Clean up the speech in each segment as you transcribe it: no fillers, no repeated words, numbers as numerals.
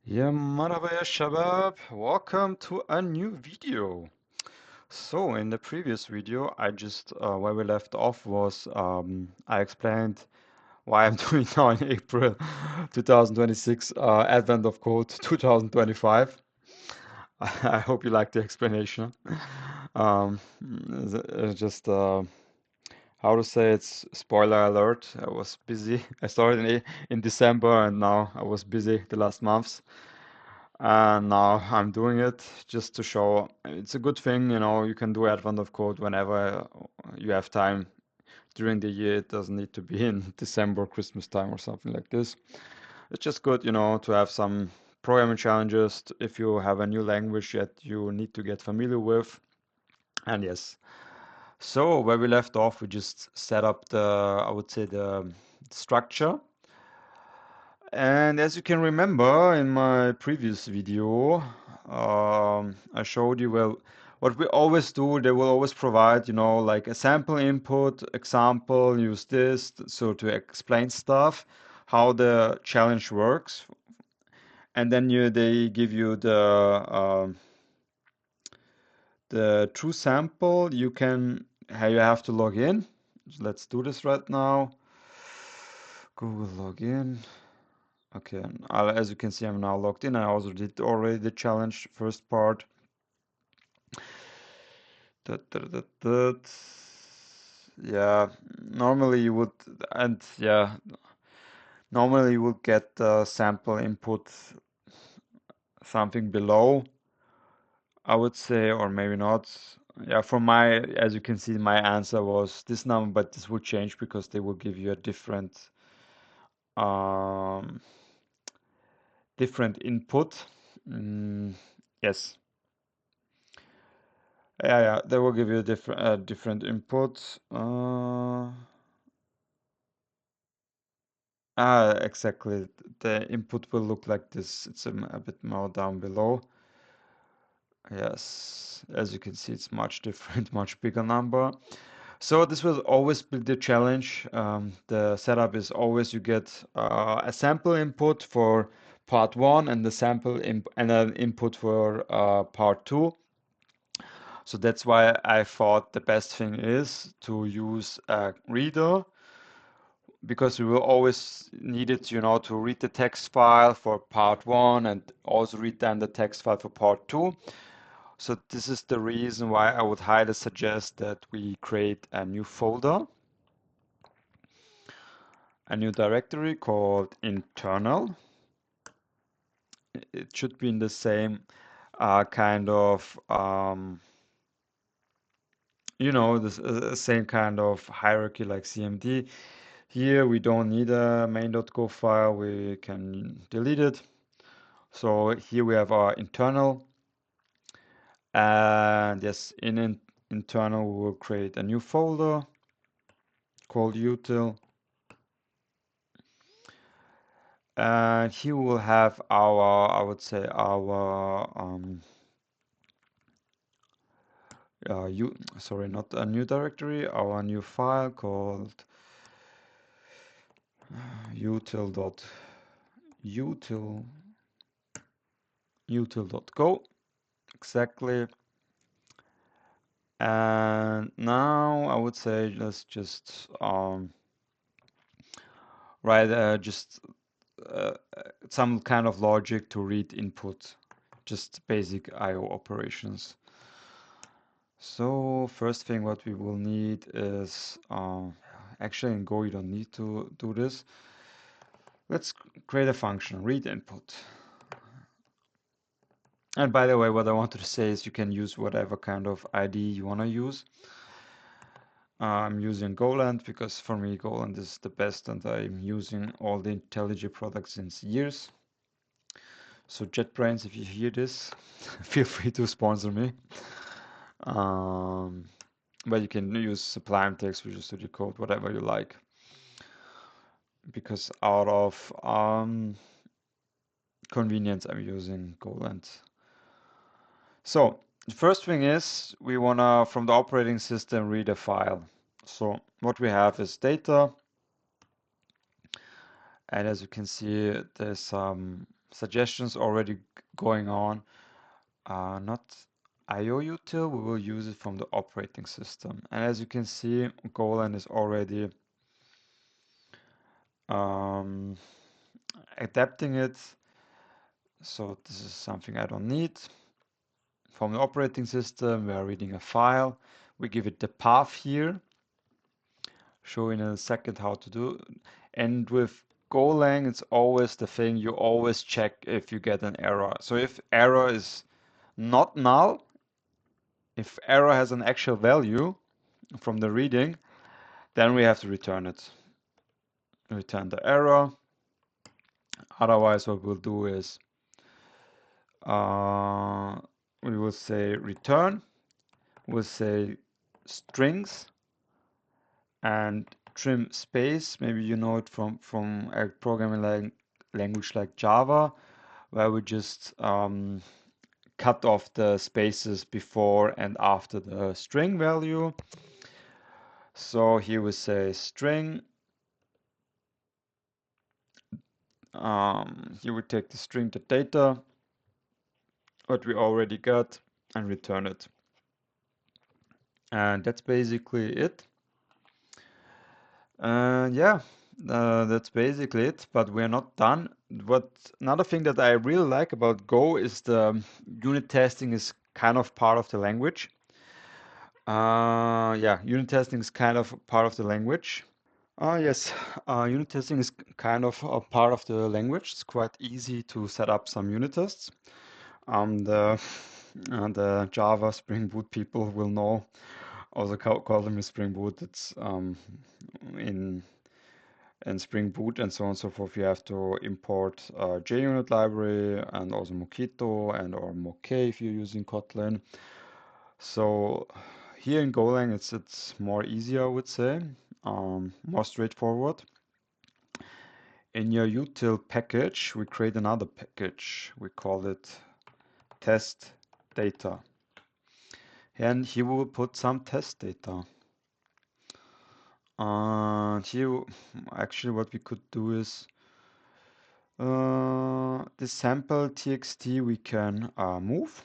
Yeah, marhaba ya shabab. Welcome to a new video. So in the previous video, where we left off was I explained why I'm doing now in April 2026, Advent of Code 2025. I hope you like the explanation. Just how to say it's spoiler alert. I was busy. I started in December and now I was busy the last months. And now I'm doing it just to show it's a good thing, you can do Advent of Code whenever you have time during the year. It doesn't need to be in December, Christmas time or something like this. It's just good, to have some programming challenges if you have a new language that you need to get familiar with. And yes, so where we left off, we just set up I would say the structure. And as you can remember in my previous video, I showed you, well, what we always do, they will always provide, like a sample input, example, use this, so to explain stuff, how the challenge works. And then they give you the true sample. You have to log in. Let's do this right now. Google login. Okay, and as you can see, I'm now logged in. I also did already the challenge first part. Dut, dut, dut, dut. Yeah, normally you would, and yeah, normally you would get the sample input something below, I would say, or maybe not. Yeah, as you can see, my answer was this number, but this would change because they will give you a um, different input. Mm, yes. Yeah, they will give you different inputs. Exactly. The input will look like this. It's a bit more down below. Yes, as you can see, it's much different, much bigger number. So this will always be the challenge. The setup is always you get a sample input for part one and the and an input for part two. So that's why I thought the best thing is to use a reader because we will always need it, to read the text file for part one and also read then the text file for part two. So this is the reason why I would highly suggest that we create a new folder, a new directory called internal. It should be in the same kind of the same kind of hierarchy like CMD. Here we don't need a main.go file, we can delete it. So here we have our internal, and yes, in internal we will create a new folder called util, and here we will have I would say our sorry, not a new directory, our new file called util util.go, exactly. And now I would say let's just write just some kind of logic to read input, just basic I/O operations. So first thing what we will need is actually in Go you don't need to do this. Let's create a function, read input. And by the way, what I wanted to say is you can use whatever kind of ID you want to use. I'm using Golang because for me Golang is the best and I'm using all the IntelliJ products since years. So JetBrains, if you hear this, feel free to sponsor me. Um, but you can use Sublime Text, Visual Studio Code, whatever you like. Because out of convenience, I'm using Golang. So the first thing is we wanna from the operating system read a file. So what we have is data, and as you can see, there's some suggestions already going on. Not IO util, we will use it from the operating system. And as you can see, Golang is already um, adapting it. So this is something I don't need. From the operating system, we are reading a file. We give it the path here. Show in a second how to do. And with Golang, it's always the thing you always check if you get an error. So if error is not null, if error has an actual value from the reading, then we have to return it. Return the error. Otherwise, what we'll do is we will say return. We'll say strings and trim space. Maybe you know it from a programming language like Java, where we just cut off the spaces before and after the string value. So here we say string. Here we take the string, the data, what we already got, and return it. And that's basically it. Yeah, that's basically it, but we're not done. Another thing that I really like about Go is the unit testing is kind of part of the language. Yeah, unit testing is kind of part of the language. Yes, unit testing is kind of a part of the language. It's quite easy to set up some unit tests. The Java Spring Boot people will know, also call them Spring Boot. It's in Spring Boot and so on and so forth. You have to import JUnit library and also Mockito and or Mockey if you're using Kotlin. So here in Golang, it's more easier, I would say, more straightforward. In your util package, we create another package. We call it test data. And here we will put some test data. Here, actually, what we could do is this sample txt we can move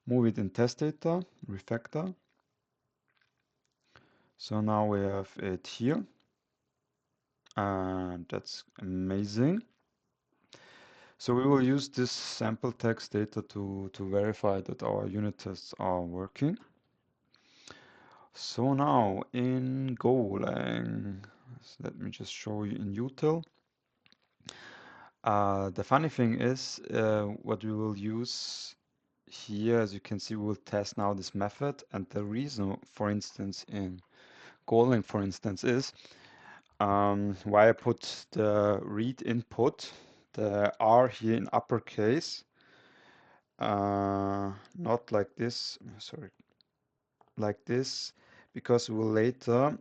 it in test data, refactor. So now we have it here, and that's amazing. So we will use this sample text data to verify that our unit tests are working. So now in Golang, let me just show you in util. The funny thing is what we will use here, as you can see, we will test now this method. And the reason, for instance, in Golang, for instance, is why I put the read input, the R here in uppercase, not like this, sorry, like this, because we will later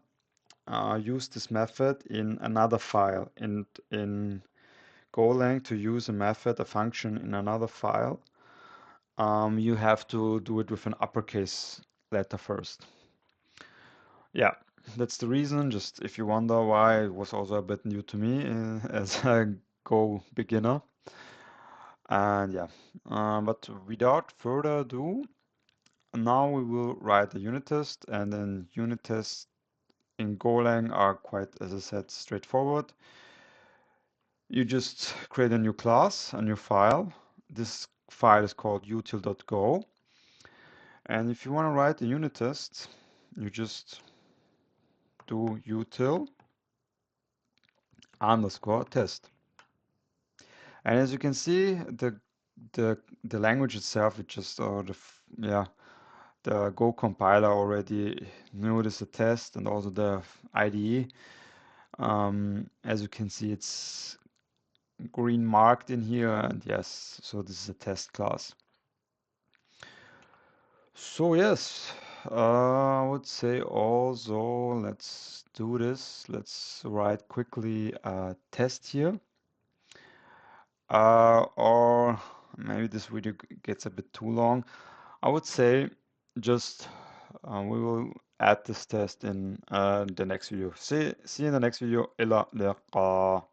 use this method in another file. And in Golang, to use a method, a function in another file, you have to do it with an uppercase letter first. Yeah, that's the reason. Just if you wonder why, it was also a bit new to me as a Go beginner. And yeah, but without further ado, now we will write a unit test, and then unit tests in Golang are quite, as I said, straightforward. You just create a new class, a new file. This file is called util.go. And if you want to write a unit test, you just do util underscore test. And as you can see, the language itself, it just the Go compiler already knew this is a test, and also the IDE. As you can see, it's green marked in here, and yes, so this is a test class. So yes, I would say also let's do this. Let's write quickly a test here. Or maybe this video gets a bit too long. I would say just we will add this test in the next video. See you in the next video. إلى اللقاء.